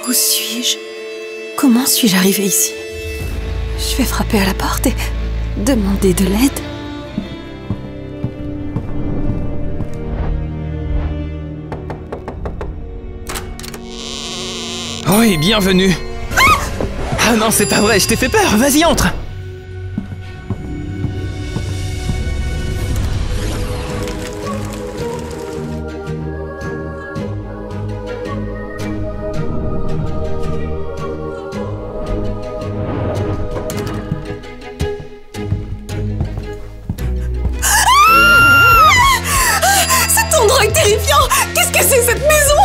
Où suis-je? Comment suis-je arrivée ici? Je vais frapper à la porte et demander de l'aide. Oui, bienvenue. Ah non, c'est pas vrai, je t'ai fait peur, vas-y, entre. Cet endroit est terrifiant! Qu'est-ce que c'est cette maison?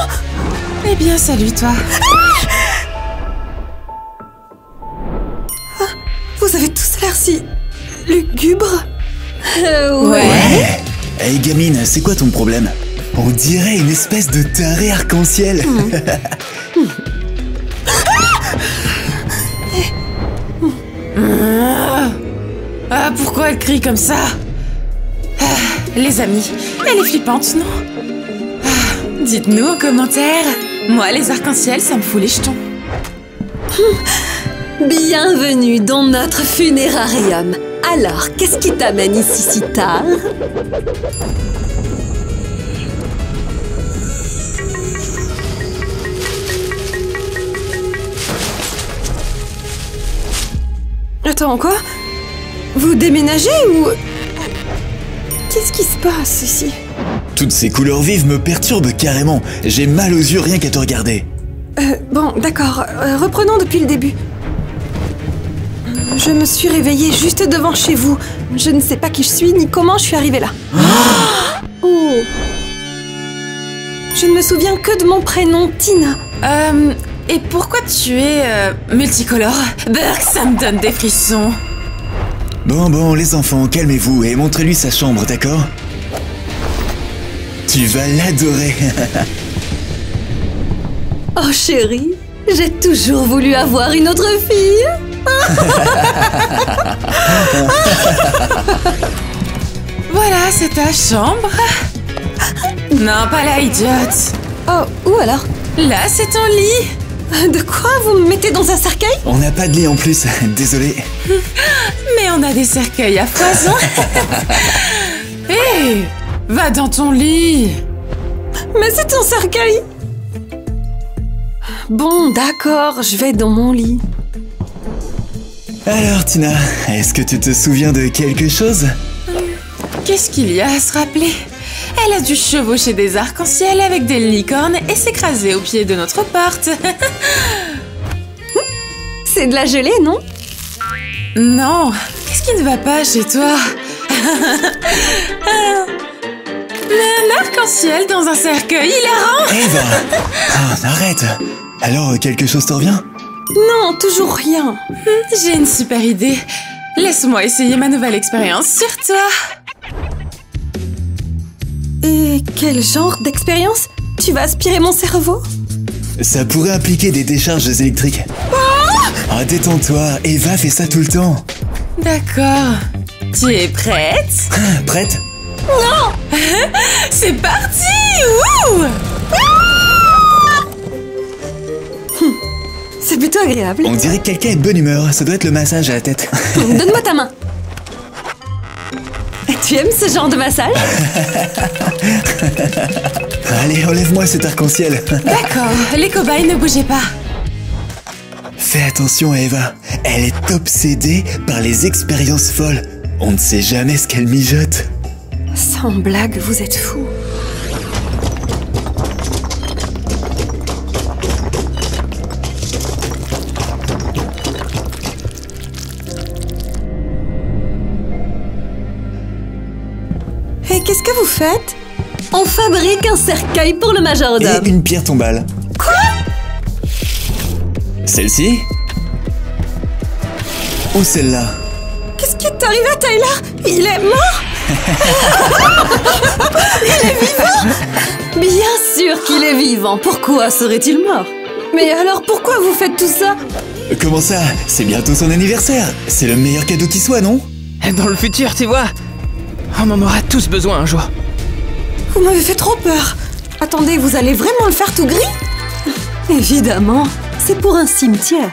Eh bien, salut toi. Vous avez tous l'air si... lugubre. Ouais. Hey gamine, c'est quoi ton problème? On dirait une espèce de taré arc-en-ciel. Ah, pourquoi elle crie comme ça? Les amis, elle est flippante, non? Dites-nous en commentaire. Moi, les arcs-en-ciel, ça me fout les jetons. Bienvenue dans notre funérarium. Alors, qu'est-ce qui t'amène ici si tard? Attends, quoi? Vous déménagez ou... Qu'est-ce qui se passe ici? Toutes ces couleurs vives me perturbent carrément. J'ai mal aux yeux rien qu'à te regarder. Bon, d'accord. Reprenons depuis le début. Je me suis réveillée juste devant chez vous. Je ne sais pas qui je suis ni comment je suis arrivée là. Oh. Je ne me souviens que de mon prénom, Tina. Et pourquoi tu es multicolore? Burk, ça me donne des frissons. Bon, les enfants, calmez-vous et montrez-lui sa chambre, d'accord? Tu vas l'adorer. Oh chérie, j'ai toujours voulu avoir une autre fille. Voilà, c'est ta chambre. Non, pas là, idiote. Oh, où alors? Là, c'est ton lit. De quoi? Vous me mettez dans un cercueil? On n'a pas de lit en plus, désolé. Mais on a des cercueils à foison. Hé, va dans ton lit. Mais c'est un cercueil. Bon, d'accord, je vais dans mon lit. Alors Tina, est-ce que tu te souviens de quelque chose? Qu'est-ce qu'il y a à se rappeler? Elle a dû chevaucher des arcs-en-ciel avec des licornes et s'écraser au pied de notre porte. C'est de la gelée, non? Non, qu'est-ce qui ne va pas chez toi? Mais un arc-en-ciel dans un cercueil hilarant. Eva! Arrête! Alors, quelque chose te revient? Non, toujours rien. J'ai une super idée. Laisse-moi essayer ma nouvelle expérience sur toi. Et quel genre d'expérience? Tu vas aspirer mon cerveau? Ça pourrait impliquer des décharges électriques. Ah, détends-toi, Eva fait ça tout le temps. D'accord. Tu es prête? Prête? Non. C'est parti. Wouh! C'est plutôt agréable. On dirait que quelqu'un est de bonne humeur, ça doit être le massage à la tête. Donne-moi ta main. Tu aimes ce genre de massage? Allez, enlève-moi cet arc-en-ciel. D'accord, les cobayes ne bougez pas. Fais attention à Eva, elle est obsédée par les expériences folles. On ne sait jamais ce qu'elle mijote. Sans blague, vous êtes fous. Et qu'est-ce que vous faites? On fabrique un cercueil pour le majordome. Et une pierre tombale. Quoi? Celle-ci? Ou celle-là? Qu'est-ce qui est arrivé à Tyler? Il est mort? Il est vivant? Bien sûr qu'il est vivant. Pourquoi serait-il mort? Mais alors pourquoi vous faites tout ça? Comment ça? C'est bientôt son anniversaire. C'est le meilleur cadeau qui soit, non? Dans le futur, tu vois, on en aura tous besoin un jour. Vous m'avez fait trop peur. Attendez, vous allez vraiment le faire tout gris? Évidemment, c'est pour un cimetière.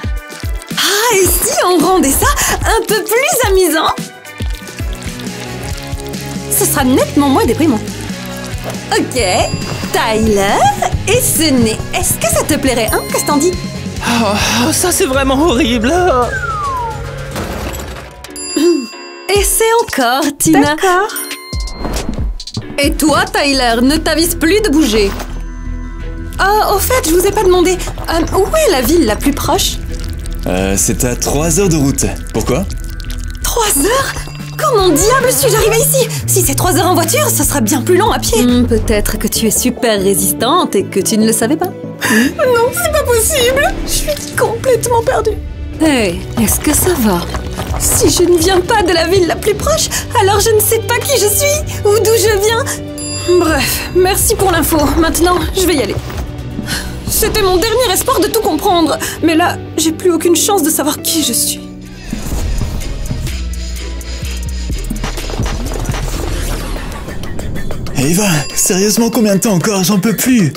Ah, et si on rendait ça un peu plus amusant? Ce sera nettement moins déprimant. Ok, Tyler et ce nez, est-ce que ça te plairait, hein? Qu'est-ce que t'en dis? Oh, ça c'est vraiment horrible. Essaie encore, Tina. D'accord. Et toi, Tyler, ne t'avise plus de bouger. Ah, au fait, je vous ai pas demandé. Où est la ville la plus proche? C'est à 3 heures de route. Pourquoi? 3 heures? Comment diable suis-je arrivée ici? Si c'est 3 heures en voiture, ce sera bien plus long à pied. Peut-être que tu es super résistante et que tu ne le savais pas. Non, c'est pas possible. Je suis complètement perdue. Hey, est-ce que ça va? Si je ne viens pas de la ville la plus proche, alors je ne sais pas qui je suis ou d'où je viens. Bref, merci pour l'info. Maintenant, je vais y aller. C'était mon dernier espoir de tout comprendre. Mais là, j'ai plus aucune chance de savoir qui je suis. Eva, sérieusement, combien de temps encore? J'en peux plus.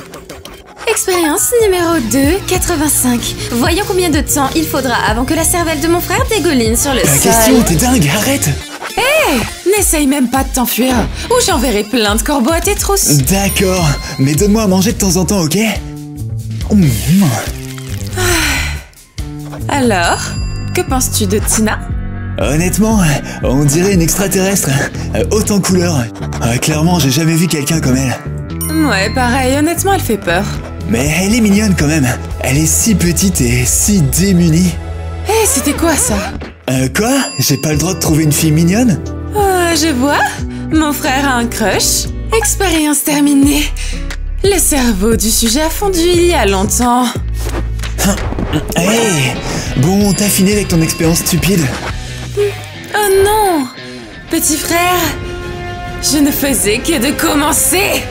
Expérience numéro 2, 85. Voyons combien de temps il faudra avant que la cervelle de mon frère dégouline sur le Ta sol. question, t'es dingue, arrête. N'essaye même pas de t'enfuir, ou j'enverrai plein de corbeaux à tes trousses. D'accord, mais donne-moi à manger de temps en temps, ok? Alors, que penses-tu de Tina? Honnêtement, on dirait une extraterrestre. Haute en couleur. Clairement, j'ai jamais vu quelqu'un comme elle. Ouais, pareil, honnêtement, elle fait peur. Mais elle est mignonne quand même. Elle est si petite et si démunie. Hé, c'était quoi ça? Quoi? J'ai pas le droit de trouver une fille mignonne? Je vois. Mon frère a un crush. Expérience terminée. Le cerveau du sujet a fondu il y a longtemps. Hey! Bon, t'as fini avec ton expérience stupide? Oh non! Petit frère, je ne faisais que de commencer.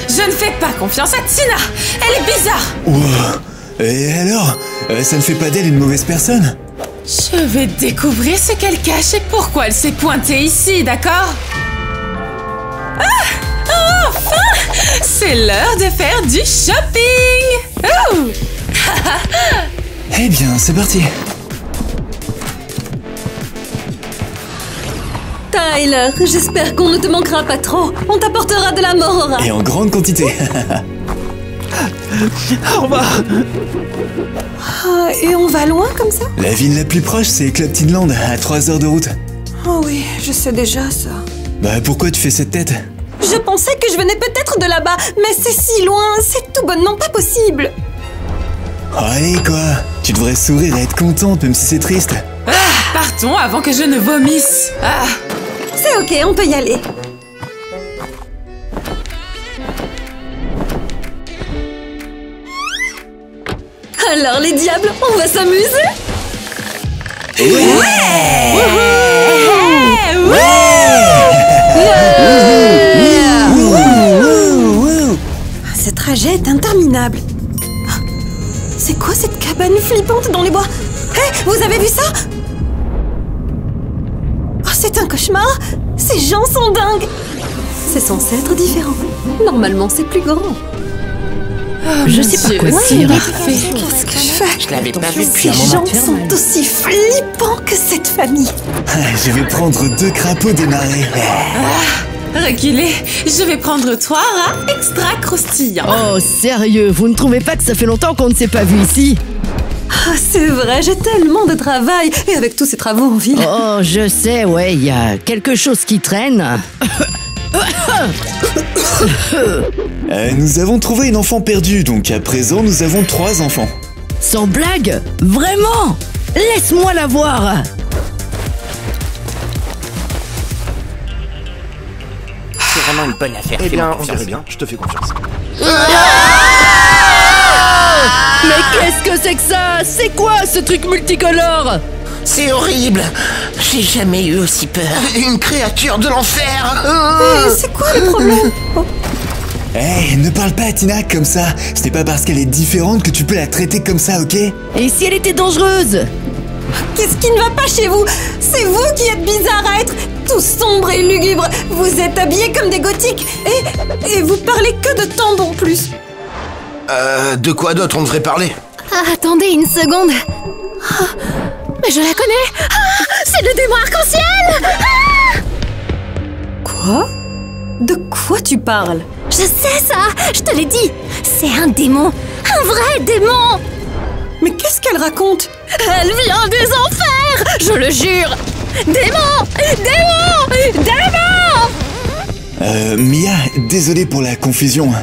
Je ne fais pas confiance à Tina. Elle est bizarre. Wow. Et alors? Ça ne fait pas d'elle une mauvaise personne? Je vais découvrir ce qu'elle cache et pourquoi elle s'est pointée ici, d'accord? Ah! Enfin! C'est l'heure de faire du shopping! Oh! Eh bien, c'est parti. Tyler, j'espère qu'on ne te manquera pas trop. On t'apportera de la morora. Et en grande quantité. Au revoir. Ah, et on va loin comme ça? La ville la plus proche, c'est Cloptinland, à 3 heures de route. Oh oui, je sais déjà ça. Bah pourquoi tu fais cette tête? Je pensais que je venais peut-être de là-bas, mais c'est si loin, c'est tout bonnement pas possible. Allez quoi, tu devrais sourire et être contente même si c'est triste. Partons avant que je ne vomisse. C'est ok, on peut y aller. Alors les diables, on va s'amuser? Ce trajet est interminable. C'est quoi cette cabane flippante dans les bois? Hé, vous avez vu ça? Oh, c'est un cauchemar. Ces gens sont dingues. C'est censé être différent. Normalement, c'est plus grand. Je sais pas quoi dire. Qu'est-ce que je fais? Je l'avais pas vu depuis Ces un moment. gens sont aussi flippants que cette famille. Je vais prendre 2 crapauds démarrés. Reculez, je vais prendre 3 rats extra croustillants. Oh, sérieux, vous ne trouvez pas que ça fait longtemps qu'on ne s'est pas vu ici? Ah, c'est vrai, j'ai tellement de travail. Et avec tous ces travaux en ville. Oh, je sais, ouais, il y a quelque chose qui traîne. Nous avons trouvé une enfant perdue, donc à présent nous avons 3 enfants. Sans blague? Vraiment? Laisse-moi la voir. C'est vraiment une bonne affaire. Eh bien, on dirait bien, je te fais confiance. Mais qu'est-ce que c'est que ça? C'est quoi ce truc multicolore? C'est horrible. J'ai jamais eu aussi peur. Une créature de l'enfer. C'est quoi le problème? Hey, ne parle pas à Tina comme ça. C'est pas parce qu'elle est différente que tu peux la traiter comme ça, ok? Et si elle était dangereuse? Qu'est-ce qui ne va pas chez vous? C'est vous qui êtes bizarre à être tout sombre et lugubre. Vous êtes habillés comme des gothiques. Et vous parlez que de tendons plus. De quoi d'autre on devrait parler? Ah, attendez une seconde. Ah, mais je la connais. Ah, c'est le démon arc-en-ciel. Ah! Quoi? De quoi tu parles? Je sais ça, je te l'ai dit. C'est un démon, un vrai démon. Mais qu'est-ce qu'elle raconte? Elle vient des enfers, je le jure. Démon! Démon! Démon! Mia, désolé pour la confusion.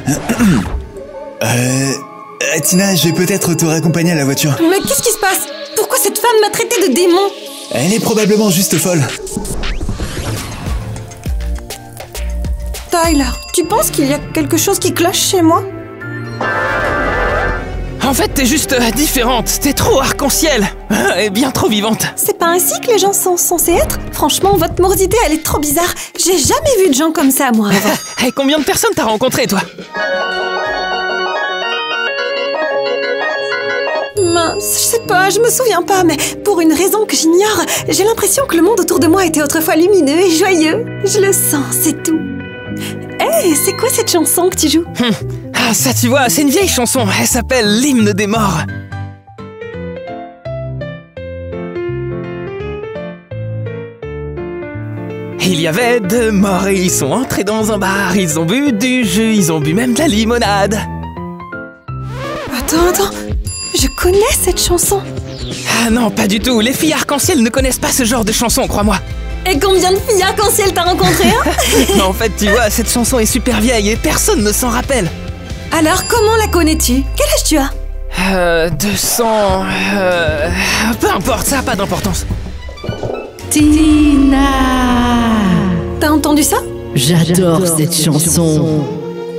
Tina, je vais peut-être te raccompagner à la voiture. Mais qu'est-ce qui se passe? Pourquoi cette femme m'a traité de démon? Elle est probablement juste folle. Tyler, tu penses qu'il y a quelque chose qui cloche chez moi? En fait, t'es juste différente. T'es trop arc-en-ciel. Et bien trop vivante. C'est pas ainsi que les gens sont censés être? Franchement, votre morbidité, elle est trop bizarre. J'ai jamais vu de gens comme ça, moi, avant. Et combien de personnes t'as rencontré, toi? Mince, je sais pas, je me souviens pas, mais pour une raison que j'ignore, j'ai l'impression que le monde autour de moi était autrefois lumineux et joyeux. Je le sens, c'est tout. Hey, c'est quoi cette chanson que tu joues? Ah, ça, tu vois, c'est une vieille chanson. Elle s'appelle l'hymne des morts. Il y avait deux morts et ils sont entrés dans un bar. Ils ont bu du jus, ils ont bu même de la limonade. Attends, je connais cette chanson. Ah non, pas du tout. Les filles arc-en-ciel ne connaissent pas ce genre de chanson, crois-moi. Et combien de filles arc-en-ciel t'as rencontré, hein? En fait, tu vois, cette chanson est super vieille et personne ne s'en rappelle. Alors, comment la connais-tu? Quel âge tu as? 200... peu importe, ça n'a pas d'importance. Tina! T'as entendu ça? J'adore cette chanson.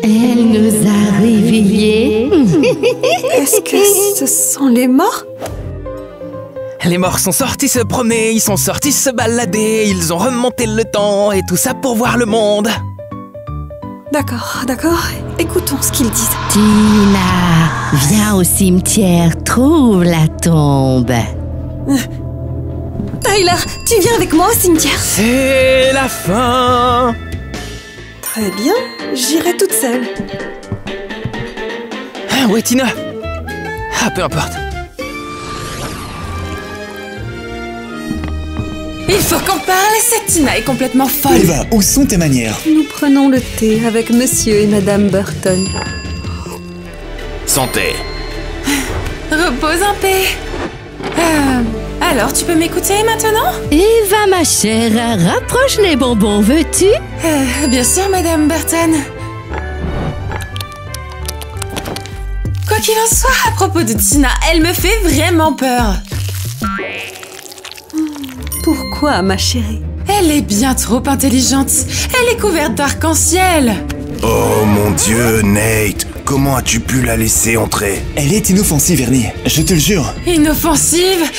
Elle nous a réveillés. Est-ce que ce sont les morts? Les morts sont sortis se promener, ils sont sortis se balader, ils ont remonté le temps et tout ça pour voir le monde. D'accord. Écoutons ce qu'ils disent. Tina, viens au cimetière, trouve la tombe. Tyler, tu viens avec moi au cimetière? C'est la fin. Très bien, j'irai toute seule. Ah ouais, Tina. Ah, peu importe. Il faut qu'on parle, cette Tina est complètement folle. Eva, où sont tes manières? Nous prenons le thé avec monsieur et madame Burton. Santé. Repose en paix. Alors, tu peux m'écouter maintenant? Eva, ma chère, rapproche les bonbons, veux-tu? Bien sûr, madame Burton. Quoi qu'il en soit, à propos de Tina, elle me fait vraiment peur. Pourquoi, ma chérie? Elle est bien trop intelligente. Elle est couverte d'arc-en-ciel. Oh mon Dieu, Nate, comment as-tu pu la laisser entrer? Elle est inoffensive, Ernie, je te le jure. Inoffensive?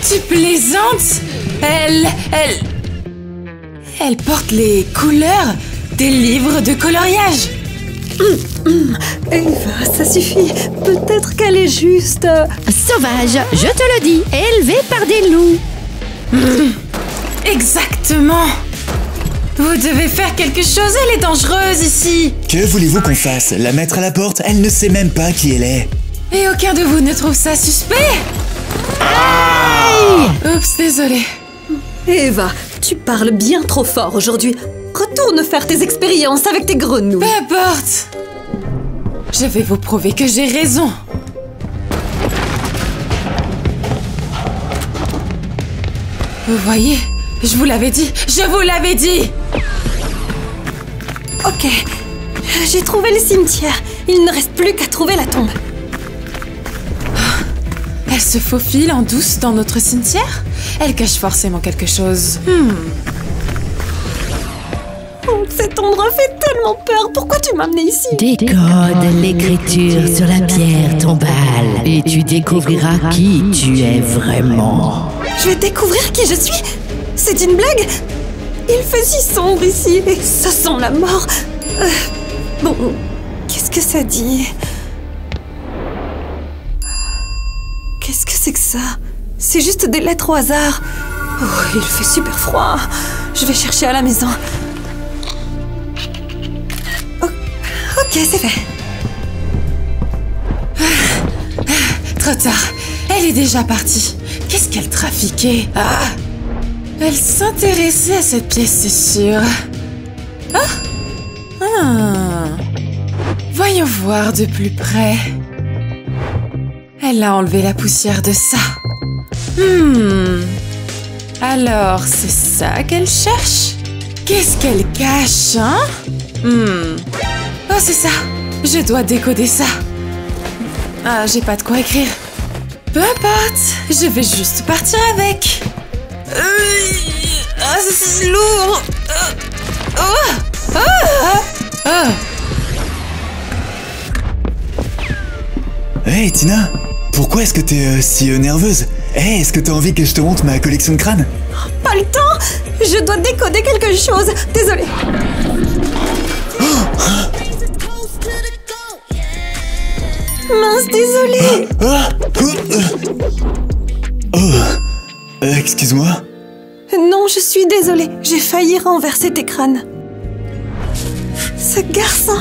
Tu plaisantes? Elle porte les couleurs des livres de coloriage. Eva, ça suffit. Peut-être qu'elle est juste... Sauvage, je te le dis, élevée par des loups. Exactement. Vous devez faire quelque chose, elle est dangereuse ici. Que voulez-vous qu'on fasse? La mettre à la porte? Elle ne sait même pas qui elle est. Et aucun de vous ne trouve ça suspect? Oups, désolé. Eva, tu parles bien trop fort aujourd'hui. Retourne faire tes expériences avec tes grenouilles. Peu importe. Je vais vous prouver que j'ai raison. Vous voyez, je vous l'avais dit, Ok, j'ai trouvé le cimetière. Il ne reste plus qu'à trouver la tombe. Elle se faufile en douce dans notre cimetière? Elle cache forcément quelque chose. Oh, cet endroit fait tellement peur. Pourquoi tu m'as amenée ici? Décode l'écriture sur la pierre tombale et tu découvriras qui tu es vraiment. Je vais découvrir qui je suis. C'est une blague? Il fait si sombre ici et ça sent la mort. Bon, qu'est-ce que ça dit? Qu'est-ce que c'est que ça? C'est juste des lettres au hasard. Oh, il fait super froid. Je vais chercher à la maison. Ok, c'est fait. Trop tard. Elle est déjà partie. Qu'est-ce qu'elle trafiquait? Ah! Elle s'intéressait à cette pièce, c'est sûr. Voyons voir de plus près. Elle a enlevé la poussière de ça. Alors, c'est ça qu'elle cherche? Qu'est-ce qu'elle cache, hein? Oh, c'est ça. Je dois décoder ça. Ah, j'ai pas de quoi écrire. Peu importe, je vais juste partir avec. Ah, c'est lourd. Hey Tina, pourquoi est-ce que t'es si nerveuse? Hey, est-ce que t'as envie que je te montre ma collection de crânes? Pas le temps! Je dois décoder quelque chose. Désolée. Mince, désolée. Excuse-moi. Non, je suis désolée. J'ai failli renverser tes crânes. Ce garçon,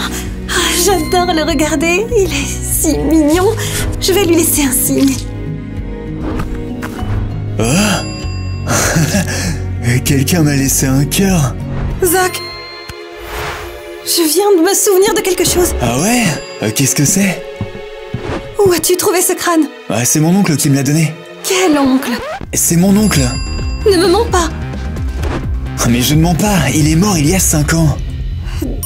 j'adore le regarder. Il est si mignon. Je vais lui laisser un signe. Quelqu'un m'a laissé un cœur. Zach, je viens de me souvenir de quelque chose. Ah ouais? Qu'est-ce que c'est? Où as-tu trouvé ce crâne? C'est mon oncle qui me l'a donné. Quel oncle? C'est mon oncle. Ne me mens pas. Mais je ne mens pas, il est mort il y a 5 ans.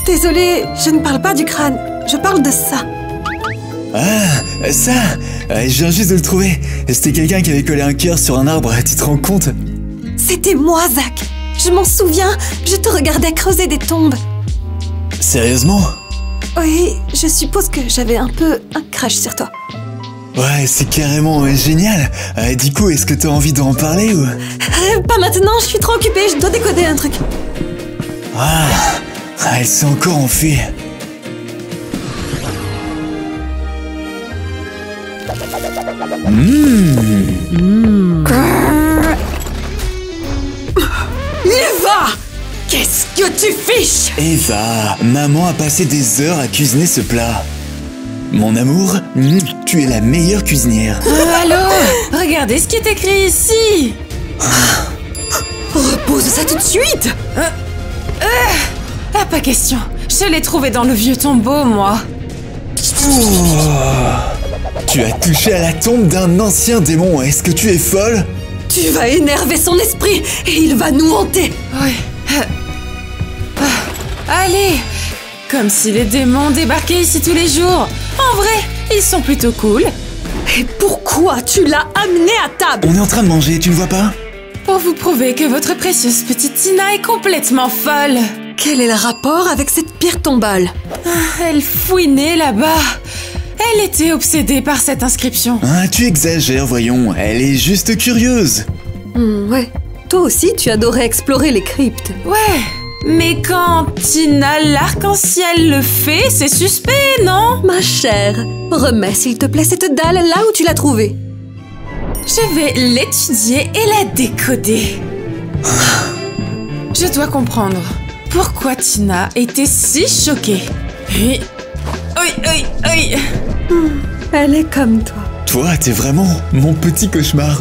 Désolée, je ne parle pas du crâne. Je parle de ça. Ah, ça, je viens juste de le trouver. C'était quelqu'un qui avait collé un cœur sur un arbre, tu te rends compte? C'était moi, Zach. Je m'en souviens, je te regardais creuser des tombes. Sérieusement? Oui, je suppose que j'avais un peu un crush sur toi. Ouais, c'est carrément génial. Du coup, est-ce que t'as envie d'en parler ou... Pas maintenant, je suis trop occupée, je dois décoder un truc. Elle s'est encore enfuie. Eva! Qu'est-ce que tu fiches? Eva, maman a passé des heures à cuisiner ce plat. Mon amour, tu es la meilleure cuisinière. Allô? Regardez ce qui est écrit ici. Repose ça tout de suite. Pas question. Je l'ai trouvé dans le vieux tombeau, moi. Tu as touché à la tombe d'un ancien démon. Est-ce que tu es folle? Tu vas énerver son esprit et il va nous hanter. Oui. Allez. Comme si les démons débarquaient ici tous les jours. En vrai, ils sont plutôt cool. Et pourquoi tu l'as amené à table? On est en train de manger, tu ne vois pas? Pour vous prouver que votre précieuse petite Tina est complètement folle. Quel est le rapport avec cette pierre tombale? Elle fouinait là-bas. Elle était obsédée par cette inscription. Tu exagères, voyons. Elle est juste curieuse. Ouais. Toi aussi, tu adorais explorer les cryptes. Ouais. Mais quand Tina l'arc-en-ciel le fait, c'est suspect, non? Ma chère, remets s'il te plaît cette dalle là où tu l'as trouvée. Je vais l'étudier et la décoder. Je dois comprendre pourquoi Tina était si choquée. Elle est comme toi. Toi, t'es vraiment mon petit cauchemar.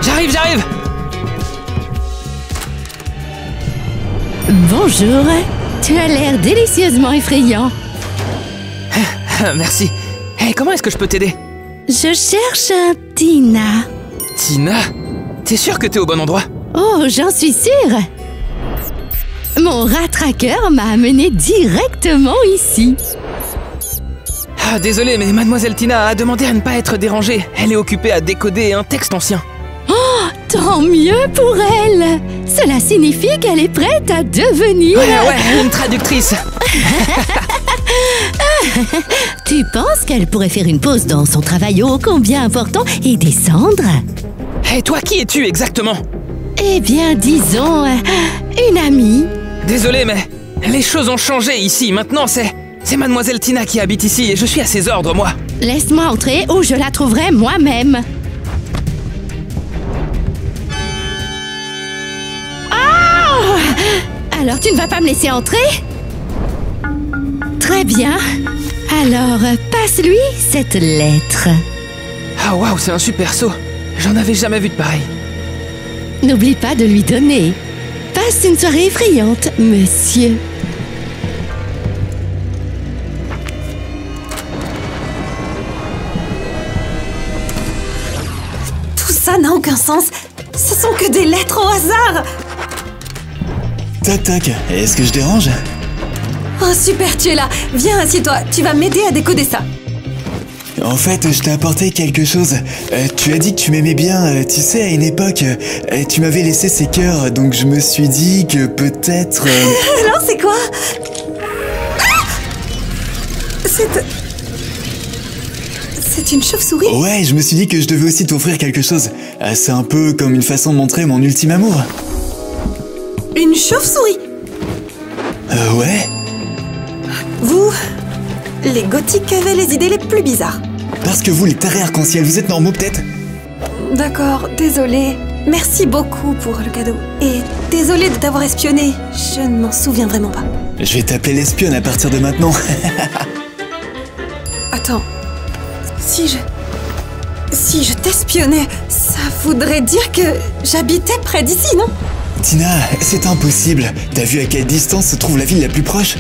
J'arrive. Bonjour, tu as l'air délicieusement effrayant. Merci. Comment est-ce que je peux t'aider? Je cherche Tina. Tina? T'es sûre que t'es au bon endroit? Oh, j'en suis sûre. Mon rat-tracker m'a amené directement ici. Désolé, mais Mademoiselle Tina a demandé à ne pas être dérangée. Elle est occupée à décoder un texte ancien. Oh, tant mieux pour elle. Cela signifie qu'elle est prête à devenir... Ouais, une traductrice. Tu penses qu'elle pourrait faire une pause dans son travail ô combien important et descendre? Toi, qui es-tu exactement? Eh bien, disons, une amie. Désolé, mais les choses ont changé ici. Maintenant, c'est Mademoiselle Tina qui habite ici et je suis à ses ordres, moi. Laisse-moi entrer ou je la trouverai moi-même. Oh! Alors, tu ne vas pas me laisser entrer? Très bien. Alors, passe-lui cette lettre. Ah waouh, c'est un super saut. J'en avais jamais vu de pareil. N'oublie pas de lui donner. Passe une soirée effrayante, monsieur. Tout ça n'a aucun sens. Ce sont que des lettres au hasard. Toc toc, est-ce que je dérange? Oh super, tu es là. Viens, assieds-toi. Tu vas m'aider à décoder ça. En fait, je t'ai apporté quelque chose. Tu as dit que tu m'aimais bien. Tu sais, à une époque, tu m'avais laissé ces cœurs, donc je me suis dit que peut-être... Alors, c'est quoi? Ah! C'est une chauve-souris? Ouais, je me suis dit que je devais aussi t'offrir quelque chose. C'est un peu comme une façon de montrer mon ultime amour. Une chauve-souris? Ouais. Vous, les gothiques avaient les idées les plus bizarres. Parce que vous, les tarés arc-en-ciel, vous êtes normaux peut-être? D'accord, désolée. Merci beaucoup pour le cadeau. Et désolée de t'avoir espionné. Je ne m'en souviens vraiment pas. Je vais t'appeler l'espionne à partir de maintenant. Attends. Si je t'espionnais, ça voudrait dire que j'habitais près d'ici, non? Tina, c'est impossible. T'as vu à quelle distance se trouve la ville la plus proche?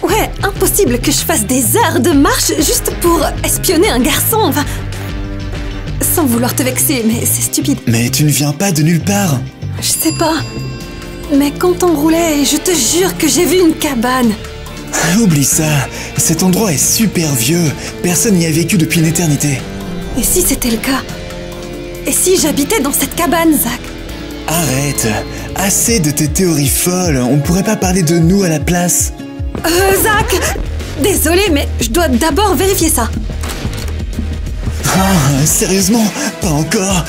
Ouais, impossible que je fasse des heures de marche juste pour espionner un garçon, enfin... Sans vouloir te vexer, mais c'est stupide. Mais tu ne viens pas de nulle part. Je sais pas. Mais quand on roulait, je te jure que j'ai vu une cabane. Oublie ça. Cet endroit est super vieux. Personne n'y a vécu depuis une éternité. Et si c'était le cas? Et si j'habitais dans cette cabane, Zach? Arrête. Assez de tes théories folles. On ne pourrait pas parler de nous à la place. Zach! Désolée, mais je dois d'abord vérifier ça. Ah, sérieusement? Pas encore?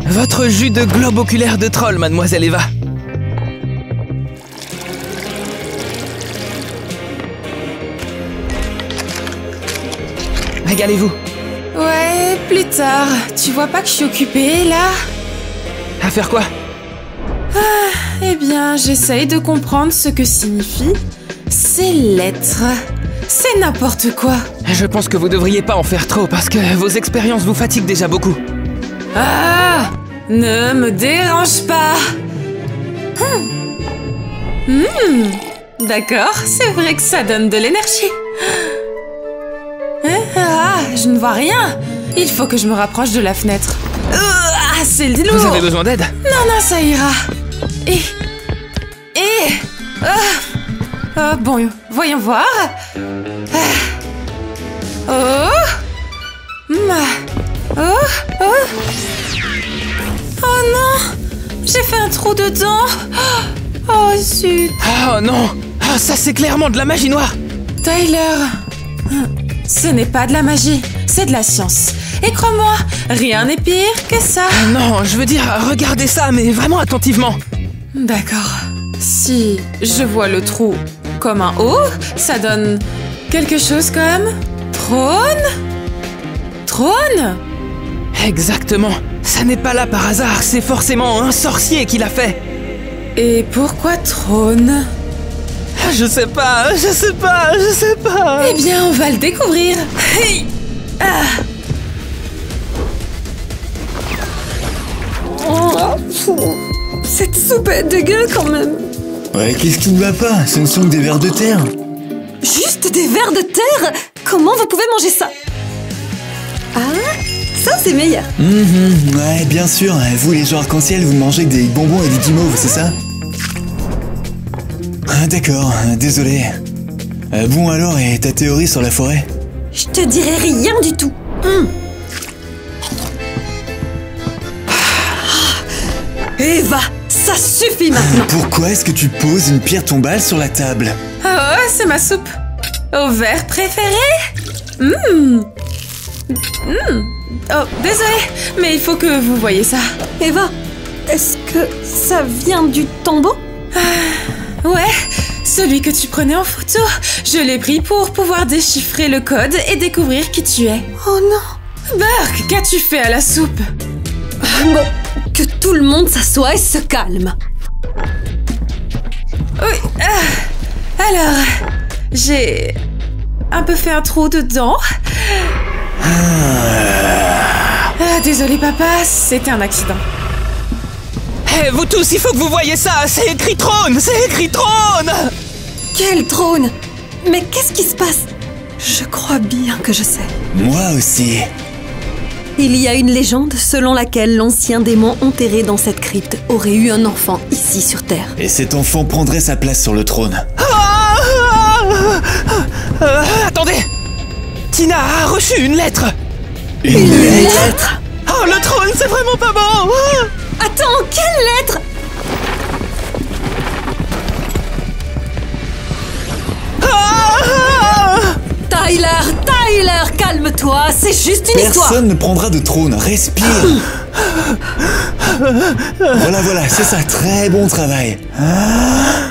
Votre jus de globe oculaire de troll, mademoiselle Eva. Régalez-vous. Ouais, plus tard. Tu vois pas que je suis occupée, là? À faire quoi? Eh bien, j'essaye de comprendre ce que signifient ces lettres. C'est n'importe quoi. Je pense que vous devriez pas en faire trop parce que vos expériences vous fatiguent déjà beaucoup. Ah! Ne me dérange pas. D'accord, c'est vrai que ça donne de l'énergie. Je ne vois rien. Il faut que je me rapproche de la fenêtre. C'est lourd. Vous avez besoin d'aide? Non, ça ira. Bon, voyons voir. Oh non, j'ai fait un trou dedans. Oh zut. Oh non. Oh, ça c'est clairement de la magie noire. Tyler, ce n'est pas de la magie, c'est de la science. Et crois-moi, rien n'est pire que ça. Non, je veux dire, regardez ça, mais vraiment attentivement. D'accord. Si je vois le trou comme un O, ça donne quelque chose comme... Trône? Trône? Exactement. Ça n'est pas là par hasard, c'est forcément un sorcier qui l'a fait. Et pourquoi trône? Je sais pas. Eh bien, on va le découvrir. Hey. Cette soupe est dégueu quand même. Ouais, qu'est-ce qui ne va pas? Ce ne sont que des vers de terre. Juste des vers de terre? Comment vous pouvez manger ça? Ah, ça c'est meilleur. Ouais, bien sûr. Vous, les gens arc-en-ciel, vous mangez des bonbons et des guimauves, c'est ça? Ah, d'accord, désolé. Bon alors, et ta théorie sur la forêt? Je te dirai rien du tout. Eva, ça suffit maintenant. Pourquoi est-ce que tu poses une pierre tombale sur la table? Oh, c'est ma soupe. Au verre préféré? Oh, désolé, mais il faut que vous voyez ça. Eva, est-ce que ça vient du tombeau? Ouais, celui que tu prenais en photo. Je l'ai pris pour pouvoir déchiffrer le code et découvrir qui tu es. Oh non. Burke, qu'as-tu fait à la soupe? Bon, que tout le monde s'assoie et se calme. Oui. Alors, j'ai un peu fait un trou dedans. Désolé papa, c'était un accident. Hé, vous tous, il faut que vous voyez ça. C'est écrit trône. C'est écrit trône. Quel trône? Mais qu'est-ce qui se passe? Je crois bien que je sais. Moi aussi. Il y a une légende selon laquelle l'ancien démon enterré dans cette crypte aurait eu un enfant ici sur Terre. Et cet enfant prendrait sa place sur le trône. Attendez. Tina a reçu une lettre. Une lettre? Oh, le trône, c'est vraiment pas bon. Attends, quelle lettre? Tyler, calme-toi, c'est juste une histoire. Personne ne prendra de trône, respire. Voilà, c'est ça, très bon travail.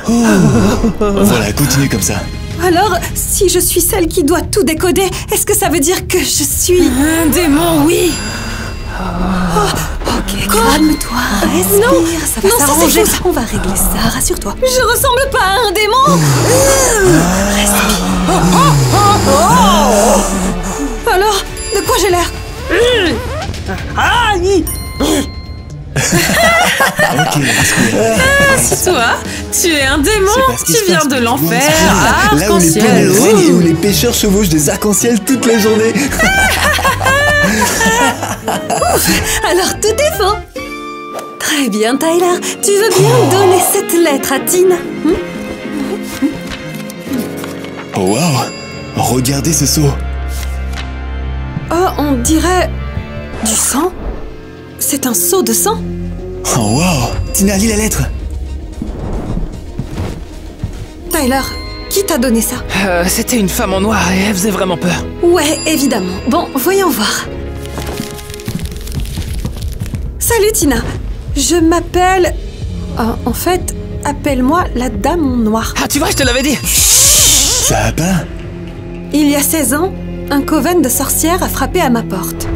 Voilà, continue comme ça. Alors, si je suis celle qui doit tout décoder, est-ce que ça veut dire que je suis... Un démon, oui. Ok, calme-toi, respire, ça va s'arranger. On va régler ça, rassure-toi. Je ressemble pas à un démon. Respire. Alors, de quoi j'ai l'air? Ok, respire. Toi, tu es un démon, tu viens de l'enfer. Là où les Arc-en-ciel. pèlerins règnent et où les pêcheurs chevauchent des arcs-en-ciel toute la journée. Alors tout est faux. Très bien, Tyler. Tu veux bien donner cette lettre à Tina? Oh wow, regardez ce seau. Oh, on dirait... du sang? C'est un seau de sang? Oh wow, Tina, lis la lettre. Tyler, qui t'a donné ça? C'était une femme en noir et elle faisait vraiment peur. Ouais, évidemment. Bon, voyons voir. Salut Tina, je m'appelle... en fait, appelle-moi la Dame en Noir. Ah, tu vois, je te l'avais dit. Ça va pas? Il y a 16 ans, un coven de sorcières a frappé à ma porte.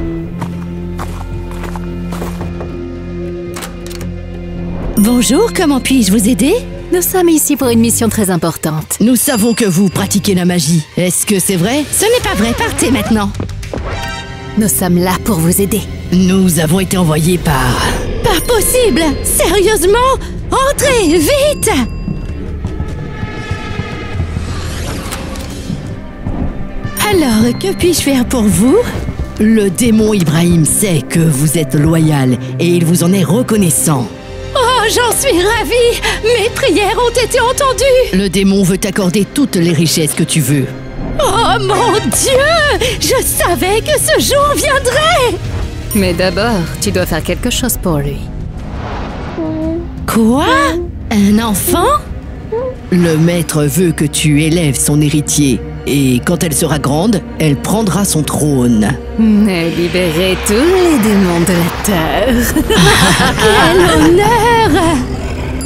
Bonjour, comment puis-je vous aider? Nous sommes ici pour une mission très importante. Nous savons que vous pratiquez la magie. Est-ce que c'est vrai? Ce n'est pas vrai, partez maintenant. Nous sommes là pour vous aider. Nous avons été envoyés par... Pas possible! Sérieusement? Entrez, vite! Alors, que puis-je faire pour vous? Le démon Ibrahim sait que vous êtes loyal et il vous en est reconnaissant. Oh, j'en suis ravie! Mes prières ont été entendues! Le démon veut t'accorder toutes les richesses que tu veux. Oh mon Dieu! Je savais que ce jour viendrait! Mais d'abord, tu dois faire quelque chose pour lui. Quoi? Un enfant? Le maître veut que tu élèves son héritier. Et quand elle sera grande, elle prendra son trône. Et libérer tous les démons de la terre. Quel honneur!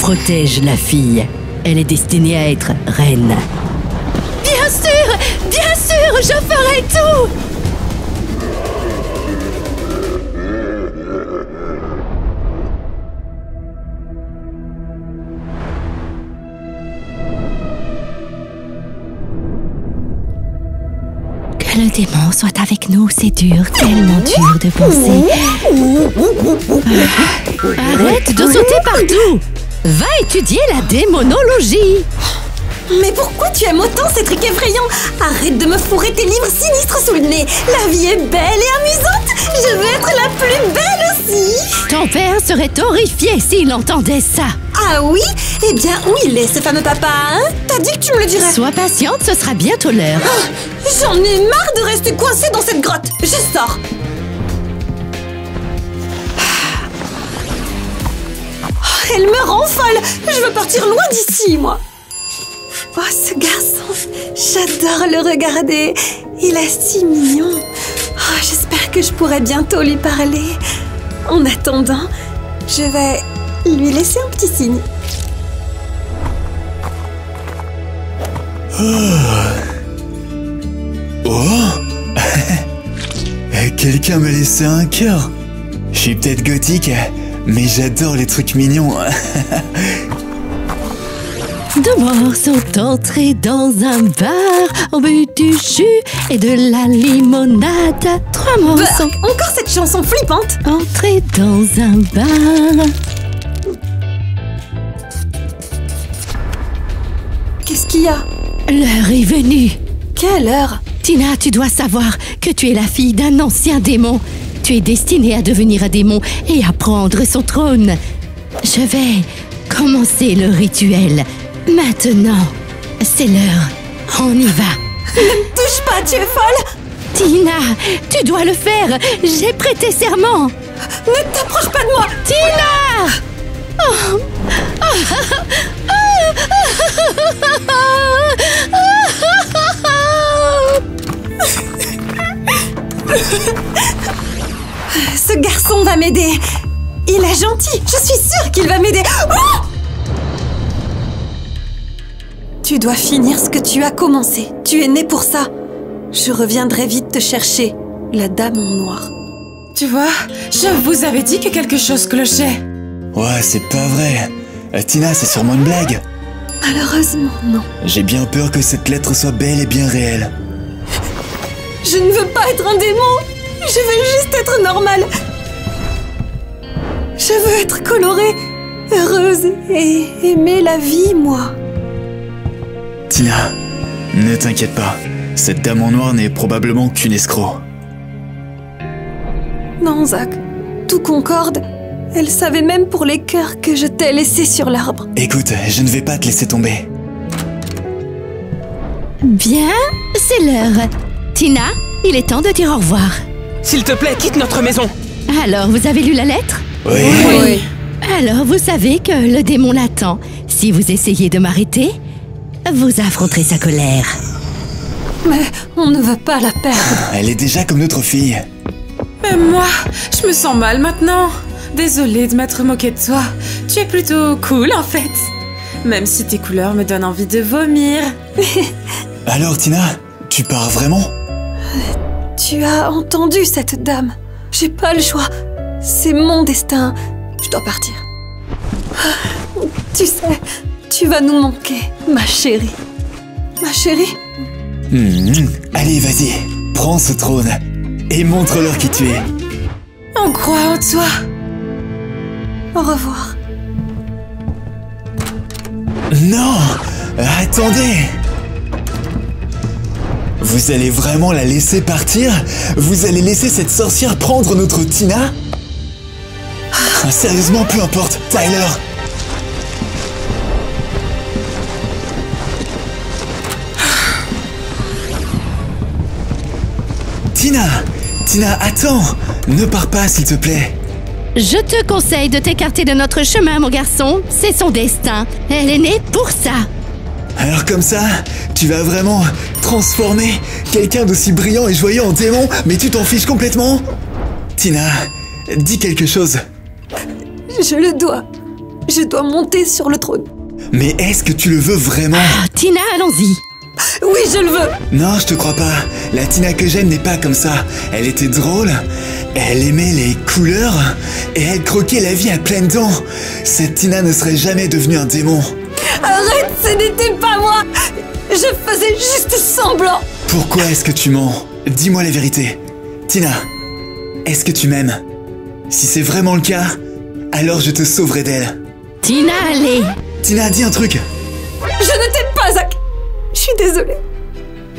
Protège la fille. Elle est destinée à être reine. Bien sûr, je ferai tout! Que le démon soit avec nous, c'est dur, tellement dur de penser. Arrête de sauter partout! Va étudier la démonologie! Mais pourquoi tu aimes autant ces trucs effrayants? Arrête de me fourrer tes livres sinistres sous le nez. La vie est belle et amusante. Je veux être la plus belle aussi. Ton père serait horrifié s'il entendait ça. Ah oui? Eh bien, où il est, ce fameux papa, hein? T'as dit que tu me le dirais. Sois patiente, ce sera bientôt l'heure. J'en ai marre de rester coincée dans cette grotte. Je sors. Elle me rend folle. Je veux partir loin d'ici, moi. Oh, ce garçon, j'adore le regarder. Il est si mignon. Oh, j'espère que je pourrai bientôt lui parler. En attendant, je vais lui laisser un petit signe. quelqu'un m'a laissé un cœur. Je suis peut-être gothique, mais j'adore les trucs mignons. Deux morts sont entrés dans un bar au but du jus et de la limonade. Trois morts sont Encore cette chanson flippante. entrés dans un bar. Qu'est-ce qu'il y a? L'heure est venue. Quelle heure? Tina, tu dois savoir que tu es la fille d'un ancien démon. Tu es destinée à devenir un démon et à prendre son trône. Je vais commencer le rituel. Maintenant, c'est l'heure. On y va. Touche pas, tu es folle. Tina, tu dois le faire. J'ai prêté serment. Ne t'approche pas de moi. Tina! Ce garçon va m'aider. Il est gentil. Je suis sûre qu'il va m'aider. Oh! Tu dois finir ce que tu as commencé. Tu es né pour ça. Je reviendrai vite te chercher, la dame en noir. Tu vois, je vous avais dit que quelque chose clochait. Ouais, c'est pas vrai. Tina, c'est sûrement une blague. Malheureusement, non. J'ai bien peur que cette lettre soit belle et bien réelle. Je ne veux pas être un démon. Je veux juste être normale. Je veux être colorée, heureuse et aimer la vie, moi. Tina, ne t'inquiète pas. Cette dame en noir n'est probablement qu'une escroc. Non, Zach. Tout concorde. Elle savait même pour les cœurs que je t'ai laissé sur l'arbre. Écoute, je ne vais pas te laisser tomber. Bien, c'est l'heure. Tina, il est temps de dire au revoir. S'il te plaît, quitte notre maison. Alors, vous avez lu la lettre? Oui. Alors, vous savez que le démon l'attend. Si vous essayez de m'arrêter, vous affronterez sa colère. Mais on ne veut pas la perdre. Elle est déjà comme notre fille. Mais moi, je me sens mal maintenant. Désolée de m'être moquée de toi. Tu es plutôt cool en fait. Même si tes couleurs me donnent envie de vomir. Alors Tina, tu pars vraiment? Tu as entendu cette dame. J'ai pas le choix. C'est mon destin. Je dois partir. Tu sais, tu vas nous manquer, ma chérie. Ma chérie? Allez, vas-y, prends ce trône et montre-leur qui tu es. On croit en toi. Au revoir. Non, attendez. Vous allez vraiment la laisser partir? Vous allez laisser cette sorcière prendre notre Tina? Sérieusement, peu importe, Tyler. Tina, attends. Ne pars pas, s'il te plaît. Je te conseille de t'écarter de notre chemin, mon garçon. C'est son destin. Elle est née pour ça. Alors comme ça, tu vas vraiment transformer quelqu'un d'aussi brillant et joyeux en démon, mais tu t'en fiches complètement? Tina, dis quelque chose. Je le dois. Je dois monter sur le trône. Mais est-ce que tu le veux vraiment? Tina, allons-y. Oui, je le veux. Non, je te crois pas. La Tina que j'aime n'est pas comme ça. Elle était drôle, elle aimait les couleurs, et elle croquait la vie à pleines dents. Cette Tina ne serait jamais devenue un démon. Arrête, ce n'était pas moi. Je faisais juste semblant. Pourquoi est-ce que tu mens? Dis-moi la vérité. Tina, est-ce que tu m'aimes? Si c'est vraiment le cas, alors je te sauverai d'elle. Tina, allez. Tina, dis un truc. Je ne t'aime pas, Zach. Je suis désolée.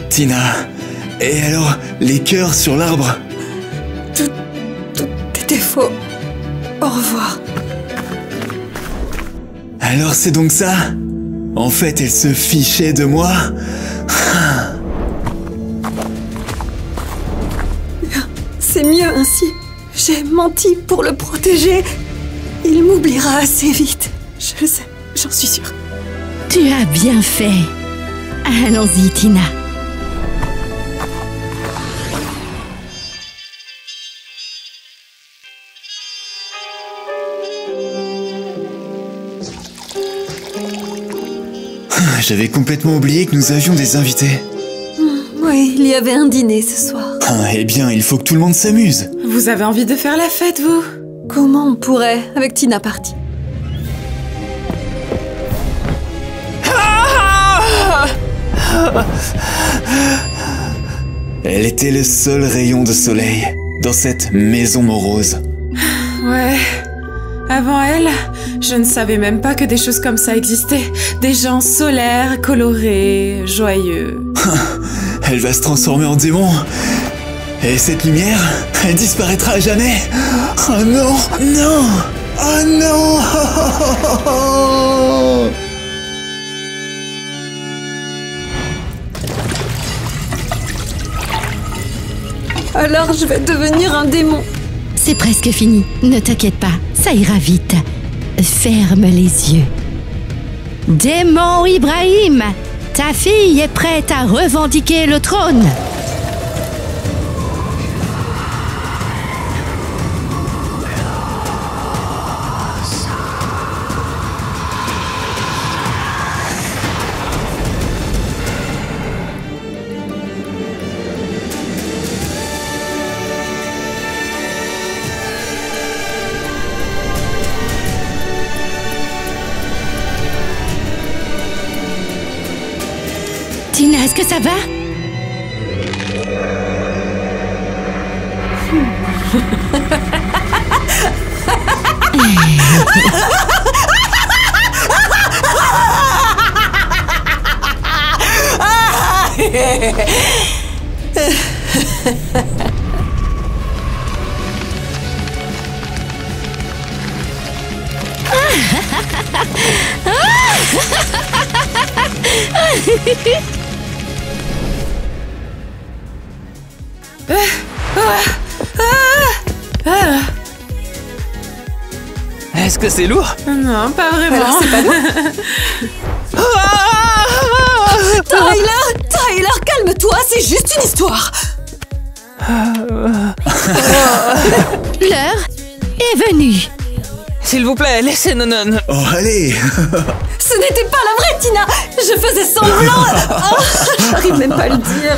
Tina, et alors, les cœurs sur l'arbre? Tout était faux. Au revoir. Alors c'est donc ça? En fait, elle se fichait de moi? C'est mieux ainsi. J'ai menti pour le protéger. Il m'oubliera assez vite. Je le sais, j'en suis sûre. Tu as bien fait. Allons-y, Tina. J'avais complètement oublié que nous avions des invités. Moi Oui, il y avait un dîner ce soir. Ah, eh bien, il faut que tout le monde s'amuse. Vous avez envie de faire la fête, vous? Comment on pourrait, avec Tina partie? Elle était le seul rayon de soleil dans cette maison morose. Ouais. Avant elle, je ne savais même pas que des choses comme ça existaient. Des gens solaires, colorés, joyeux. Elle va se transformer en démon. Et cette lumière, elle disparaîtra à jamais. Oh non, non, oh non. Alors je vais devenir un démon. C'est presque fini. Ne t'inquiète pas, ça ira vite. Ferme les yeux. Démon Ibrahim, ta fille est prête à revendiquer le trône. Tina, est-ce que ça va? Est-ce que c'est lourd? Non, pas vraiment. Alors c'est pas nous. Tyler, calme-toi, c'est juste une histoire. L'heure est venue. S'il vous plaît, laissez Nonon. Oh, allez. Ce n'était pas la vraie Tina. Je faisais semblant. Oh, j'arrive même pas à le dire.